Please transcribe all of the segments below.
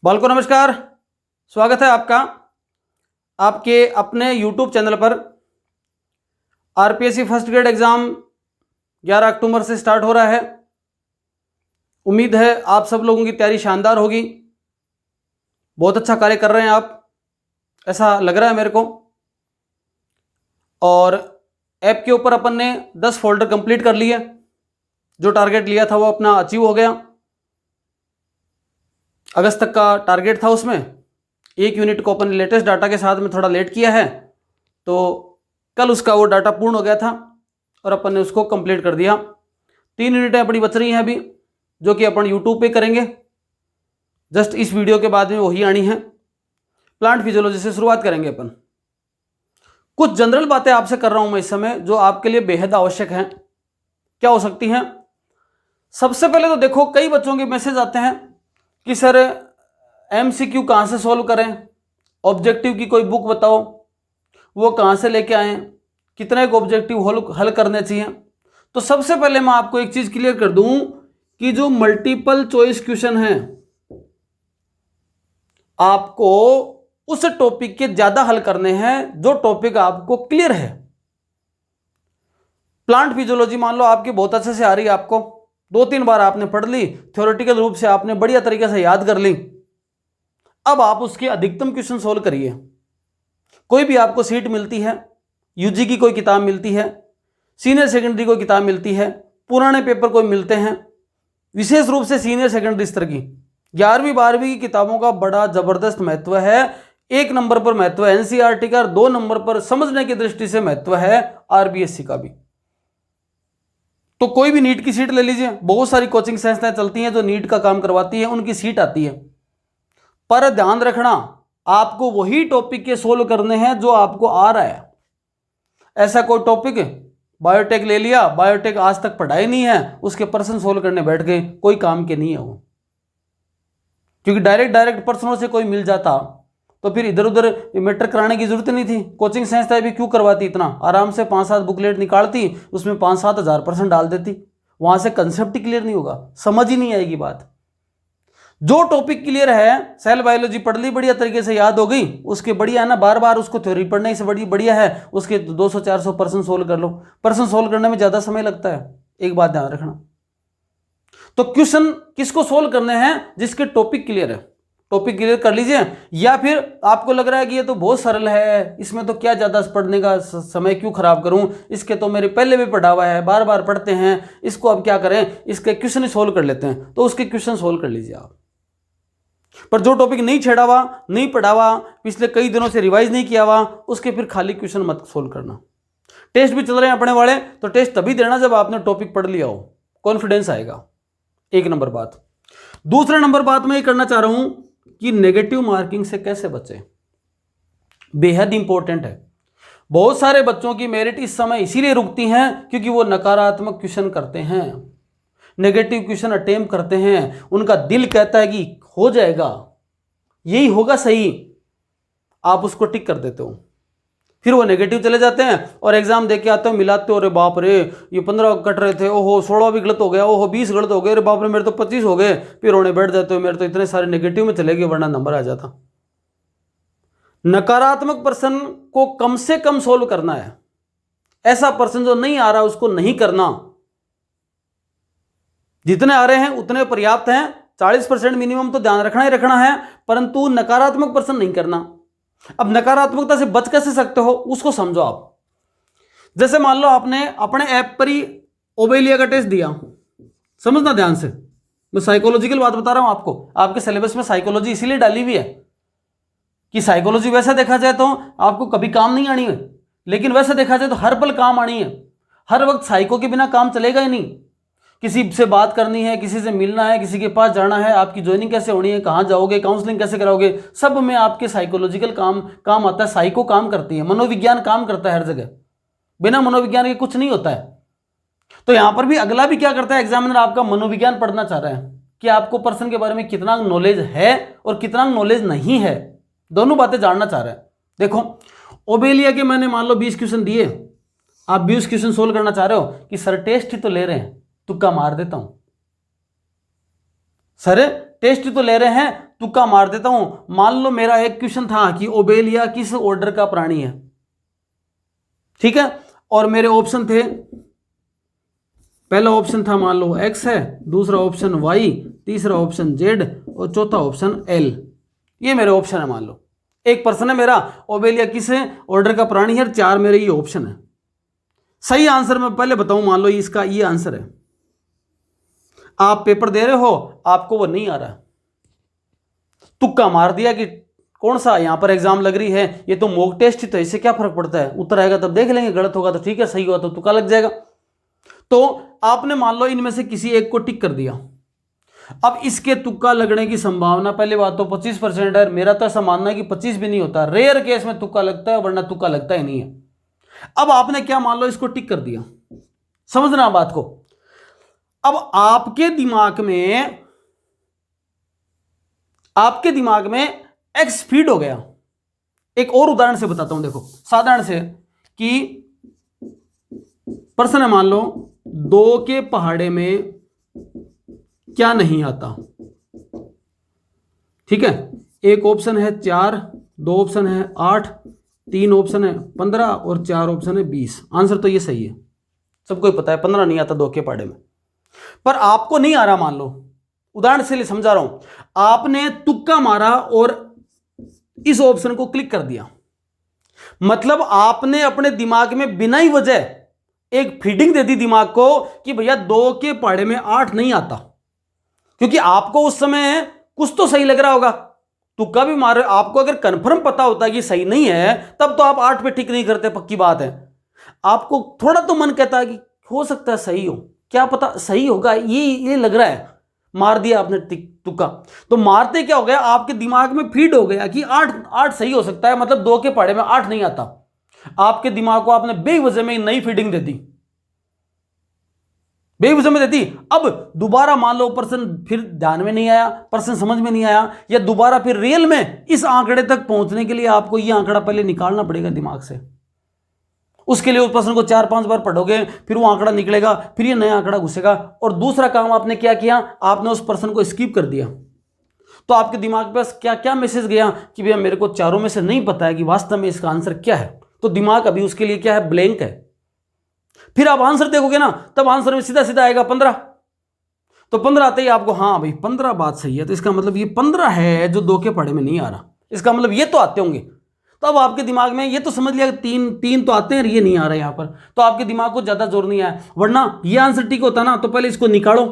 बालको नमस्कार, स्वागत है आपका आपके अपने YouTube चैनल पर। आरपीएससी फर्स्ट ग्रेड एग्ज़ाम 11 अक्टूबर से स्टार्ट हो रहा है। उम्मीद है आप सब लोगों की तैयारी शानदार होगी। बहुत अच्छा कार्य कर रहे हैं आप, ऐसा लग रहा है मेरे को। और ऐप के ऊपर अपन ने 10 फोल्डर कंप्लीट कर लिए। जो टारगेट लिया था वो अपना अचीव हो गया। अगस्त तक का टारगेट था, उसमें 1 यूनिट को अपन ने लेटेस्ट डाटा के साथ में थोड़ा लेट किया है, तो कल उसका वो डाटा पूर्ण हो गया था और अपन ने उसको कंप्लीट कर दिया। 3 यूनिटें अपनी बच रही हैं अभी, जो कि अपन यूट्यूब पे करेंगे। जस्ट इस वीडियो के बाद में वही आनी है। प्लांट फिजियोलॉजी से शुरुआत करेंगे अपन। कुछ जनरल बातें आपसे कर रहा हूं मैं इस समय, जो आपके लिए बेहद आवश्यक हैं। क्या हो सकती हैं? सबसे पहले तो देखो, कई बच्चों के मैसेज आते हैं कि सर एमसीक्यू कहाँ से सॉल्व करें, ऑब्जेक्टिव की कोई बुक बताओ, वो कहाँ से लेके आएँ, कितने को ऑब्जेक्टिव हल करने चाहिए। तो सबसे पहले मैं आपको एक चीज़ क्लियर कर दूं कि जो मल्टीपल चॉइस क्वेश्चन हैं, आपको उस टॉपिक के ज़्यादा हल करने हैं जो टॉपिक आपको क्लियर है। प्लांट फिजियोलॉजी मान लो आपकी बहुत अच्छे से आ रही है, आपको 2-3 बार आपने पढ़ ली, थ्योरेटिकल रूप से आपने बढ़िया तरीके से याद कर ली। अब आप उसके अधिकतम क्वेश्चन सोल्व करिए। कोई भी आपको सीट मिलती है, यूजी की कोई किताब मिलती है, सीनियर सेकेंडरी कोई किताब मिलती है, पुराने पेपर कोई मिलते हैं, विशेष रूप से सीनियर सेकेंडरी स्तर की 11वीं 12वीं की किताबों का बड़ा जबरदस्त महत्व है। 1 नंबर पर महत्व है एनसीईआरटी का, 2 नंबर पर समझने की दृष्टि से महत्व है आरबीएससी का भी। तो कोई भी नीट की सीट ले लीजिए, बहुत सारी कोचिंग संस्थाएं चलती हैं जो नीट का काम करवाती है, उनकी सीट आती है। पर ध्यान रखना, आपको वही टॉपिक के सोल्व करने हैं जो आपको आ रहा है। ऐसा कोई टॉपिक बायोटेक ले लिया, बायोटेक आज तक पढ़ाई नहीं है, उसके प्रश्न सोल्व करने बैठ गए, कोई काम के नहीं है वो। क्योंकि डायरेक्ट प्रश्नों से कोई मिल जाता तो फिर इधर उधर मैटर कराने की जरूरत नहीं थी। कोचिंग संस्थाएं भी क्यों करवाती, इतना आराम से 5-7 बुकलेट निकालती, उसमें 5-7 हज़ार प्रश्न डाल देती। वहां से कंसेप्ट ही क्लियर नहीं होगा, समझ ही नहीं आएगी बात। जो टॉपिक क्लियर है, सेल बायोलॉजी पढ़ ली, बढ़िया तरीके से याद हो गई, उसके बढ़िया है ना, बार बार उसको थ्योरी पढ़ने से बढ़िया है उसके 200-400 प्रश्न सोल्व कर लो। प्रश्न सोल्व करने में ज्यादा समय लगता है, एक बात ध्यान रखना। तो क्वेश्चन किसको सोल्व करने हैं? जिसके टॉपिक क्लियर है, टॉपिक क्लियर कर लीजिए। या फिर आपको लग रहा है कि ये तो बहुत सरल है, इसमें तो क्या ज्यादा पढ़ने का समय क्यों खराब करूं, इसके तो मेरे पहले भी पढ़ा हुआ है, बार बार पढ़ते हैं, इसको अब क्या करें, इसके क्वेश्चन ही सोल्व कर लेते हैं। तो उसके क्वेश्चन सोल्व कर लीजिए आप। पर जो टॉपिक नहीं छेड़ा हुआ, नहीं पढ़ा हुआ, पिछले कई दिनों से रिवाइज नहीं किया हुआ, उसके फिर खाली क्वेश्चन मत सोल्व करना। टेस्ट भी चल रहे हैं अपने वाले, तो टेस्ट तभी देना जब आपने टॉपिक पढ़ लिया हो, कॉन्फिडेंस आएगा। 1 नंबर बात। दूसरा नंबर बात मैं ये करना चाह रहा हूं कि नेगेटिव मार्किंग से कैसे बचे, बेहद इंपॉर्टेंट है। बहुत सारे बच्चों की मेरिट इस समय इसीलिए रुकती हैं क्योंकि वो नकारात्मक क्वेश्चन करते हैं, नेगेटिव क्वेश्चन अटेम्प्ट करते हैं। उनका दिल कहता है कि हो जाएगा, यही होगा सही, आप उसको टिक कर देते हो, फिर वो नेगेटिव चले जाते हैं और एग्जाम दे के आते हो, मिलाते हो, अरे बाप रे ये 15 कट रहे थे, ओहो 16 भी गलत हो गया, ओहो 20 गलत हो गए, अरे बाप रे मेरे तो 25 हो गए। फिर रोने बैठ जाते हो, मेरे तो इतने सारे नेगेटिव में चले गए वरना नंबर आ जाता। नकारात्मक प्रश्न को कम से कम सोल्व करना है। ऐसा प्रश्न जो नहीं आ रहा उसको नहीं करना, जितने आ रहे हैं उतने पर्याप्त हैं। 40% मिनिमम तो ध्यान रखना ही रखना है, परंतु नकारात्मक प्रश्न नहीं करना। अब नकारात्मकता से बच कैसे सकते हो उसको समझो आप। जैसे मान लो आपने अपने ऐप पर ही ओबेलिया का टेस्ट दिया, समझना ध्यान से, मैं साइकोलॉजिकल बात बता रहा हूं आपको। आपके सिलेबस में साइकोलॉजी इसीलिए डाली हुई है कि साइकोलॉजी वैसे देखा जाए तो आपको कभी काम नहीं आनी है, लेकिन वैसे देखा जाए तो हर पल काम आनी है। हर वक्त साइको के बिना काम चलेगा ही नहीं। किसी से बात करनी है, किसी से मिलना है, किसी के पास जाना है, आपकी ज्वाइनिंग कैसे होनी है, कहाँ जाओगे, काउंसलिंग कैसे कराओगे, सब में आपके साइकोलॉजिकल काम आता है। साइको काम करती है, मनोविज्ञान काम करता है हर जगह। बिना मनोविज्ञान के कुछ नहीं होता है। तो यहां पर भी अगला भी क्या करता है, एग्जामिनर आपका मनोविज्ञान पढ़ना चाह रहा है कि आपको पर्सन के बारे में कितना नॉलेज है और कितना नॉलेज नहीं है, दोनों बातें जानना चाह रहा है। देखो ओबेलिया के मैंने मान लो 20 क्वेश्चन दिए, आप 20 क्वेश्चन सोल्व करना चाह रहे हो कि सर टेस्ट ही तो ले रहे हैं, तुक्का मार देता हूं। सर टेस्ट तो ले रहे हैं, तुक्का मार देता हूं। मान लो मेरा एक क्वेश्चन था कि ओबेलिया किस ऑर्डर का प्राणी है, ठीक है, और मेरे ऑप्शन थे, पहला ऑप्शन था मान लो एक्स है, दूसरा ऑप्शन वाई, तीसरा ऑप्शन जेड और चौथा ऑप्शन एल। ये मेरे ऑप्शन है। मान लो एक प्रश्न है मेरा, ओबेलिया किस ऑर्डर का प्राणी है, 4 मेरे ये ऑप्शन है। सही आंसर मैं पहले बताऊं, मान लो इसका ये आंसर है। आप पेपर दे रहे हो, आपको वो नहीं आ रहा, तुक्का मार दिया कि कौन सा यहां पर एग्जाम लग रही है, ये तो मॉक टेस्ट ही, तो इससे क्या फर्क पड़ता है, उत्तर आएगा तब देख लेंगे, गलत होगा तो ठीक है, सही होगा तो तुक्का लग जाएगा। तो आपने मान लो इनमें से किसी एक को टिक कर दिया। अब इसके तुक्का लगने की संभावना पहली बात तो 25% है। मेरा तो ऐसा मानना है कि 25 भी नहीं होता, रेयर केस में तुक्का लगता है, वरना तुक्का लगता ही नहीं है। अब आपने क्या मान लो इसको टिक कर दिया, समझना बात को। अब आपके दिमाग में एक्स फीड हो गया। एक और उदाहरण से बताता हूं, देखो साधारण से कि प्रश्न है, मान लो 2 के पहाड़े में क्या नहीं आता, ठीक है। एक ऑप्शन है 4, 2 ऑप्शन है 8, 3 ऑप्शन है 15 और 4 ऑप्शन है 20। आंसर तो ये सही है, सबको ही पता है 15 नहीं आता 2 के पहाड़े में, पर आपको नहीं आ रहा। मान लो उदाहरण से लिए समझा रहा हूं, आपने तुक्का मारा और इस ऑप्शन को क्लिक कर दिया, मतलब आपने अपने दिमाग में बिना ही वजह एक फीडिंग दे दी दिमाग को कि भैया 2 के पहाड़े में 8 नहीं आता, क्योंकि आपको उस समय कुछ तो सही लग रहा होगा, तुक्का भी मार रहे। आपको अगर कंफर्म पता होता कि सही नहीं है, तब तो आप 8 पे टिक नहीं करते, पक्की बात है। आपको थोड़ा तो मन कहता है कि हो सकता है सही हो, क्या पता सही होगा, ये लग रहा है, मार दिया आपने तुक्का। तो मारते क्या हो गया, आपके दिमाग में फीड हो गया कि 8 सही हो सकता है, मतलब 2 के पहाड़े में 8 नहीं आता। आपके दिमाग को आपने बेवजह में नई फीडिंग दे दी, बेवजह में देती। अब दोबारा मान लो पर्सन फिर ध्यान में नहीं आया, पर्सन समझ में नहीं आया, या दोबारा फिर रियल में इस आंकड़े तक पहुंचने के लिए आपको यह आंकड़ा पहले निकालना पड़ेगा दिमाग से। उसके लिए उस पर्सन को 4-5 बार पढ़ोगे, फिर वो आंकड़ा निकलेगा, फिर ये नया आंकड़ा घुसेगा। और दूसरा काम आपने क्या किया, आपने उस पर्सन को स्किप कर दिया। तो आपके दिमाग पे क्या क्या मैसेज गया कि भैया मेरे को चारों में से नहीं पता है कि वास्तव में इसका आंसर क्या है। तो दिमाग अभी उसके लिए क्या है, ब्लैंक है। फिर आप आंसर देखोगे ना, तब आंसर में सीधा सीधा आएगा 15। तो 15 आते ही आपको, हाँ भाई 15 बात सही है, तो इसका मतलब ये 15 है जो 2 के पहाड़े में नहीं आ रहा, इसका मतलब ये तो आते होंगे। तो अब आपके दिमाग में ये तो समझ लिया तीन तो आते हैं, ये नहीं आ रहा यहाँ पर, तो आपके दिमाग को ज्यादा जोर नहीं आया। वरना ये आंसर ठीक होता ना, तो पहले इसको निकालो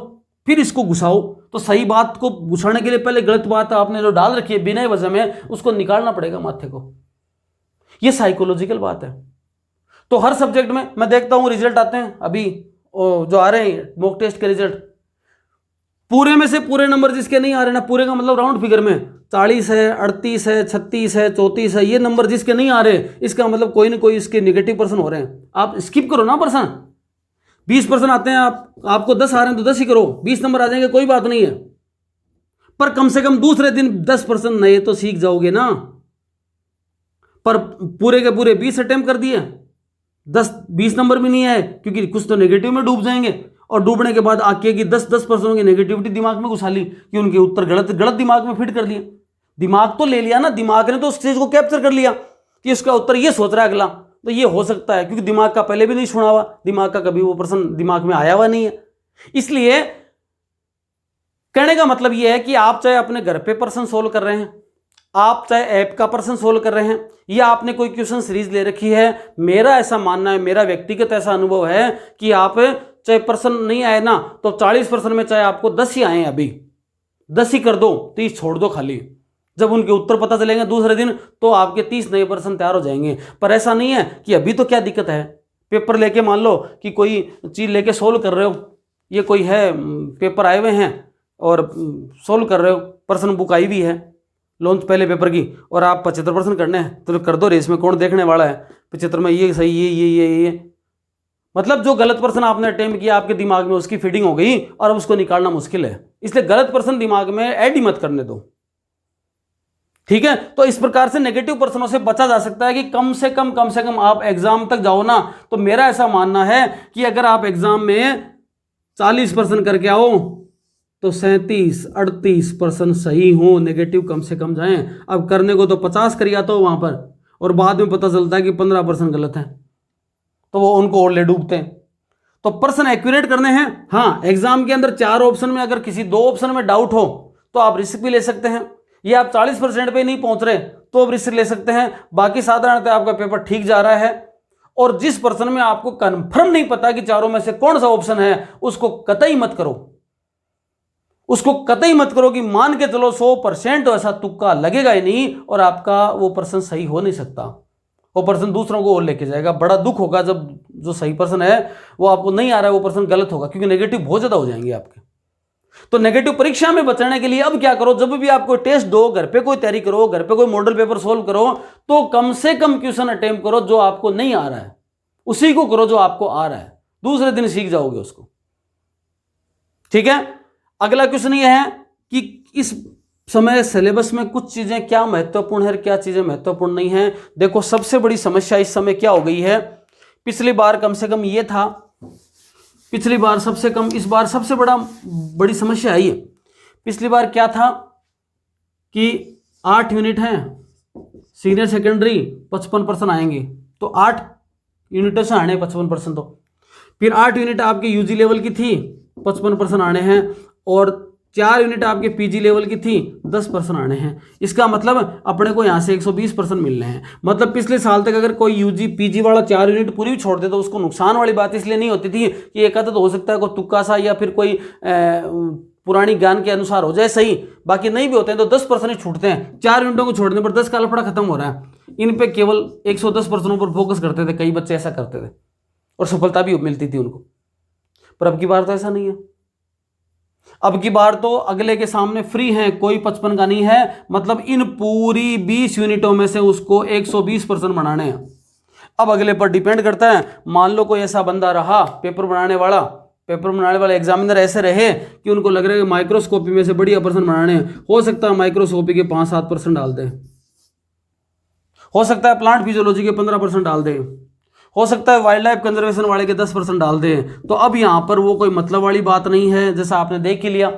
फिर इसको घुसाओ। तो सही बात को घुसाने के लिए पहले गलत बात आपने जो डाल रखी है बिना वजह में, उसको निकालना पड़ेगा माथे को। ये साइकोलॉजिकल बात है। तो हर सब्जेक्ट में मैं देखता हूं रिजल्ट आते हैं, अभी जो आ रहे हैं मॉक टेस्ट के रिजल्ट, पूरे में से पूरे नंबर जिसके नहीं आ रहे ना, पूरे का मतलब राउंड फिगर में 40 है, 38 है, 36 है, 34 है, ये नंबर जिसके नहीं आ रहे, इसका मतलब कोई ना कोई इसके नेगेटिव पर्सन हो रहे हैं। आप स्किप करो ना पर्सन, 20% आते हैं, आपको 10 आ रहे हैं तो 10 ही करो, 20 नंबर आ जाएंगे कोई बात नहीं है, पर कम से कम दूसरे दिन 10% नए तो सीख जाओगे ना। पर पूरे के पूरे 20 अटेम्प्ट कर दिए, 10-20 नंबर भी नहीं आए, क्योंकि कुछ तो नेगेटिव में डूब जाएंगे। और डूबने के बाद आके कि 10% की नेगेटिविटी दिमाग में घुसा ली कि उनके उत्तर गलत दिमाग में फिट कर लिए। दिमाग तो ले लिया ना, दिमाग ने तो उस चीज को कैप्चर कर लिया कि इसका उत्तर ये सोच रहा है अगला, तो ये हो सकता है, क्योंकि दिमाग का पहले भी नहीं सुना हुआ, दिमाग का कभी वो पर्सन दिमाग में आया हुआ नहीं है। इसलिए कहने का मतलब ये है कि आप चाहे अपने घर पे पर्सन सोल्व कर रहे हैं, आप चाहे ऐप का पर्सन सोल्व कर रहे हैं, या आपने कोई क्वेश्चन सीरीज ले रखी है, मेरा ऐसा मानना है, मेरा व्यक्तिगत ऐसा अनुभव है कि आप चाहे पर्सन नहीं आए ना, तो 40% में चाहे आपको 10 ही आए, अभी 10 ही कर दो, 30 छोड़ दो खाली। जब उनके उत्तर पता चलेंगे दूसरे दिन, तो आपके 30 नए पर्सन तैयार हो जाएंगे। पर ऐसा नहीं है कि अभी तो क्या दिक्कत है, पेपर लेके मान लो कि कोई चीज लेके सोल्व कर रहे हो, ये कोई है पेपर आए हुए हैं और सोल्व कर रहे हो, पर्सन बुक आई हुई है लॉन्च पहले पेपर की, और आप 75% करने हैं, तो कर दो, रेस में कौन देखने वाला है, 75 में ये सही, ये मतलब जो गलत पर्सन आपने अटेम्प्ट किया आपके दिमाग में उसकी फीडिंग हो गई और अब उसको निकालना मुश्किल है। इसलिए गलत पर्सन दिमाग में ऐड ही मत करने दो, ठीक है। तो इस प्रकार से नेगेटिव पर्सनों से बचा जा सकता है कि कम से कम आप एग्जाम तक जाओ ना। तो मेरा ऐसा मानना है कि अगर आप एग्जाम में 40% करके आओ तो 37-38% सही हो, नेगेटिव कम से कम जाएं। अब करने को तो 50 कर आता हो वहां पर, और बाद में पता चलता है कि 15% गलत है, तो वो उनको और ले डूबते हैं। तो पर्सन एक्यूरेट करने हैं। हाँ, एग्जाम के अंदर 4 ऑप्शन में अगर किसी 2 ऑप्शन में डाउट हो तो आप रिस्क भी ले सकते हैं। ये आप 40% पे नहीं पहुंच रहे तो आप रिस्क ले सकते हैं। बाकी साधारणतः आपका पेपर ठीक जा रहा है। और जिस पर्सन में आपको कंफर्म नहीं पता कि चारों में से कौन सा ऑप्शन है, उसको कतई मत करो। उसको कतई मत करो कि मान के चलो 100% तो ऐसा तुक्का लगेगा ही नहीं, और आपका वो पर्सन सही हो नहीं सकता। वो पर्सन दूसरों को और लेके जाएगा। बड़ा दुख होगा जब जो सही पर्सन है वो आपको नहीं आ रहा है, वो पर्सन गलत होगा, क्योंकि नेगेटिव बहुत ज्यादा हो जाएंगे आपके। तो नेगेटिव परीक्षा में बचने के लिए अब क्या करो, जब भी आप कोई टेस्ट दो, घर पे कोई तैयारी करो, घर पे कोई मॉडल पेपर सोल्व करो, तो कम से कम क्वेश्चन अटेम्प्ट करो जो आपको नहीं आ रहा है, उसी को करो जो आपको आ रहा है। दूसरे दिन सीख जाओगे उसको। ठीक है। अगला क्वेश्चन ये है कि इस समय सिलेबस में कुछ चीजें क्या महत्वपूर्ण है, क्या चीजें महत्वपूर्ण नहीं है। देखो, सबसे बड़ी समस्या इस समय क्या हो गई है, पिछली बार कम से कम ये था, पिछली बार सबसे कम, इस बार सबसे बड़ी समस्या है ये। पिछली बार क्या था कि 8 यूनिट हैं, सीनियर सेकेंडरी 55% आएंगे, तो 8 यूनिटों से आने 55%। तो फिर 8 यूनिट आपके यूजी लेवल की थी, 55% आने हैं, और 4 यूनिट आपके पीजी लेवल की थी, 10% आने हैं। इसका मतलब अपने को यहाँ से 120% मिल रहे हैं। मतलब पिछले साल तक अगर कोई यूजी पीजी वाला 4 यूनिट पूरी भी छोड़ दे तो उसको नुकसान वाली बात इसलिए नहीं होती थी कि एक आधा तो हो सकता है कोई तुक्का सा या फिर कोई पुरानी ज्ञान के अनुसार हो जाए सही, बाकी नहीं भी होते हैं तो 10% ही छूटते हैं। 4 यूनिटों को छोड़ने पर 10 का लफड़ा खत्म हो रहा है। इन पे केवल 110% पर फोकस करते थे, कई बच्चे ऐसा करते थे और सफलता भी मिलती थी उनको। पर अब की बार तो ऐसा नहीं है। अब की बार तो अगले के सामने फ्री है, कोई 55 का नहीं है। मतलब इन पूरी 20 यूनिटों में से उसको 120% बनाने हैं। अब अगले पर डिपेंड करता है। मान लो कोई ऐसा बंदा रहा पेपर बनाने वाला एग्जामिनर ऐसे रहे कि उनको लग रहा है कि माइक्रोस्कोपी में से बढ़िया पर्सन बनाने हैं, हो सकता है माइक्रोस्कोपी के 5-7% डाल दें, हो सकता है प्लांट फिजियोलॉजी के 15% डाल दें, हो सकता है वाइल्ड लाइफ कंजर्वेशन वाले के 10% डाल दें। तो अब यहां पर वो कोई मतलब वाली बात नहीं है, जैसा आपने देख ही लिया।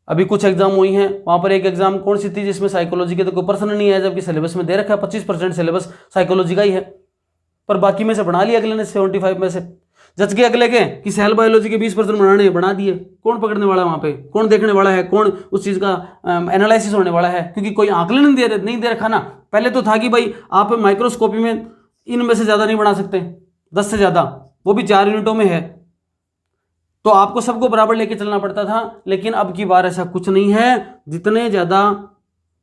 अभी कुछ एग्जाम हुई हैं, वहां पर एक एग्जाम कौन सी थी जिसमें साइकोलॉजी के तो कोई पर्सन नहीं है, जबकि सिलेबस में दे रखा है 25% सिलेबस साइकोलॉजी का ही है, पर बाकी में से बना लिया अगले ने 75 में से। जज के अगले के कि सेल बायोलॉजी के 20% बनाने बना दिए। कौन पकड़ने वाला है वहां पे, कौन देखने वाला है, कौन उस चीज का एनालिसिस होने वाला है, क्योंकि कोई आंकलन नहीं दे रखा ना। पहले तो था कि भाई आप माइक्रोस्कोपी में इनमें से ज्यादा नहीं बना सकते, 10 से ज्यादा, वो भी 4 यूनिटों में है, तो आपको सबको बराबर लेके चलना पड़ता था। लेकिन अब की बार ऐसा कुछ नहीं है। जितने ज्यादा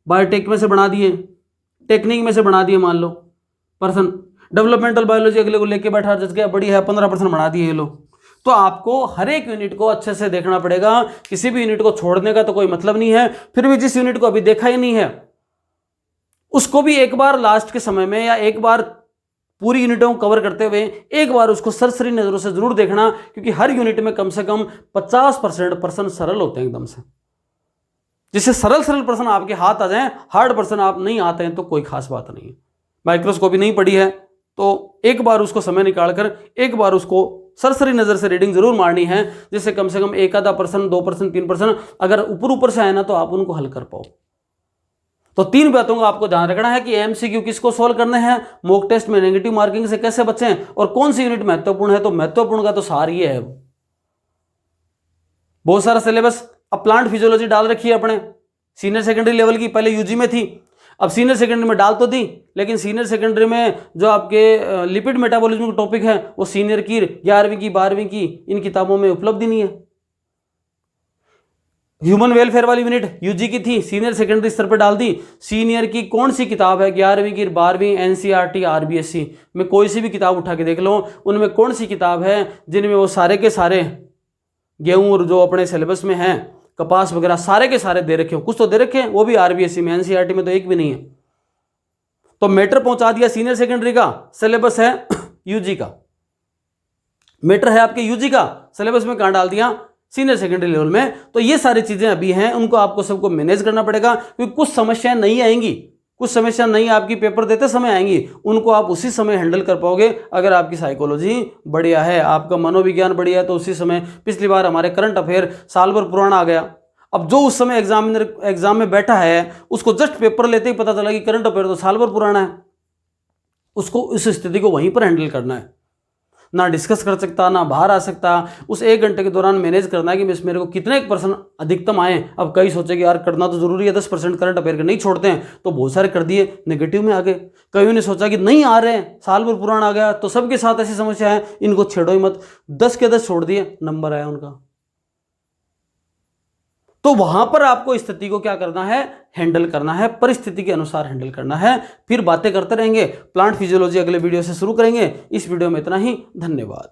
बायोटेक में से बना दिए, टेक्निक में से बना दिए, मान लो पर्सन डेवलपमेंटल बायोलॉजी अगले को लेके बैठा जज गया, बड़ी है, 15% बना दिए ये लोग। तो आपको हर एक यूनिट को अच्छे से देखना पड़ेगा, किसी भी यूनिट को छोड़ने का तो कोई मतलब नहीं है। फिर भी जिस यूनिट को अभी देखा ही नहीं है उसको भी एक बार लास्ट के समय में या एक बार पूरी यूनिटों को कवर करते हुए एक बार उसको सरसरी नजरों से जरूर देखना, क्योंकि हर यूनिट में कम से कम 50% पर्सन सरल होते हैं एकदम से। जिससे सरल पर्सन आपके हाथ आ जाएं, हार्ड पर्सन आप नहीं आते हैं तो कोई खास बात नहीं है। माइक्रोस्कोपी नहीं पढ़ी है तो एक बार उसको समय निकालकर एक बार उसको सरसरी नजर से रीडिंग जरूर मारनी है, जिससे कम से कम एक आधा %, 2%, 3% अगर ऊपर से आए ना तो आप उनको हल कर पाओ। तो 3 बातों का आपको ध्यान रखना है कि एमसीक्यू किसको सोल्व करने हैं, मॉक टेस्ट में नेगेटिव मार्किंग से कैसे बचें, और कौन सी यूनिट महत्वपूर्ण है। तो महत्वपूर्ण का तो सार ये है, बहुत सारा सिलेबस। अब प्लांट फिजियोलॉजी डाल रखी है अपने सीनियर सेकेंडरी लेवल की, पहले यूजी में थी, अब सीनियर सेकेंडरी में डाल तो दी, लेकिन सीनियर सेकेंडरी में जो आपके लिपिड मेटाबॉलिज्म का टॉपिक है वो सीनियर की 11वीं की 12वीं की इन किताबों में उपलब्ध ही नहीं है। ह्यूमन वेलफेयर वाली यूनिट यूजी की थी, सीनियर सेकेंडरी स्तर पर डाल दी। सीनियर की कौन सी किताब है, 11वीं की 12वीं एनसीईआरटी आरबीएससी में कोई सी भी किताब उठा के देख लो, उनमें कौन सी किताब है जिनमें वो सारे के सारे गेहूं और जो अपने सिलेबस में हैं कपास वगैरह सारे के सारे दे रखे हो। कुछ तो दे रखे हैं, वो भी आरबीएससी में, एनसीईआरटी में तो एक भी नहीं है। तो मैटर पहुंचा दिया सीनियर सेकेंडरी का, सिलेबस है यूजी का, मैटर है आपके यूजी का, सिलेबस में कहां डाल दिया, सीनियर सेकेंडरी लेवल में। तो ये सारी चीजें अभी हैं, उनको आपको सबको मैनेज करना पड़ेगा, क्योंकि कुछ समस्याएं नहीं आएंगी। कुछ समस्या नहीं आपकी पेपर देते समय आएंगी, उनको आप उसी समय हैंडल कर पाओगे अगर आपकी साइकोलॉजी बढ़िया है, आपका मनोविज्ञान बढ़िया है। तो उसी समय, पिछली बार हमारे करंट अफेयर साल भर पुराना आ गया, अब जो उस समय एग्जाम में बैठा है उसको जस्ट पेपर लेते ही पता चला कि करंट अफेयर तो साल भर पुराना है, उसको उस स्थिति को वहीं पर हैंडल करना है, ना डिस्कस कर सकता, ना बाहर आ सकता। उस 1 घंटे के दौरान मैनेज करना है कि मेरे को कितने % अधिकतम आए। अब कई सोचे कि यार करना तो जरूरी है, 10% करंट अफेयर के नहीं छोड़ते हैं, तो बहुत सारे कर दिए, नेगेटिव में आ गए। कईयों ने सोचा कि नहीं आ रहे हैं, साल भर पुराना आ गया, तो सबके साथ ऐसी समस्या है, इनको छेड़ो ही मत, 10 के 10 छोड़ दिए, नंबर आया उनका। तो वहां पर आपको स्थिति को क्या करना है, हैंडल करना है, परिस्थिति के अनुसार हैंडल करना है। फिर बातें करते रहेंगे, प्लांट फिजियोलॉजी अगले वीडियो से शुरू करेंगे। इस वीडियो में इतना ही, धन्यवाद।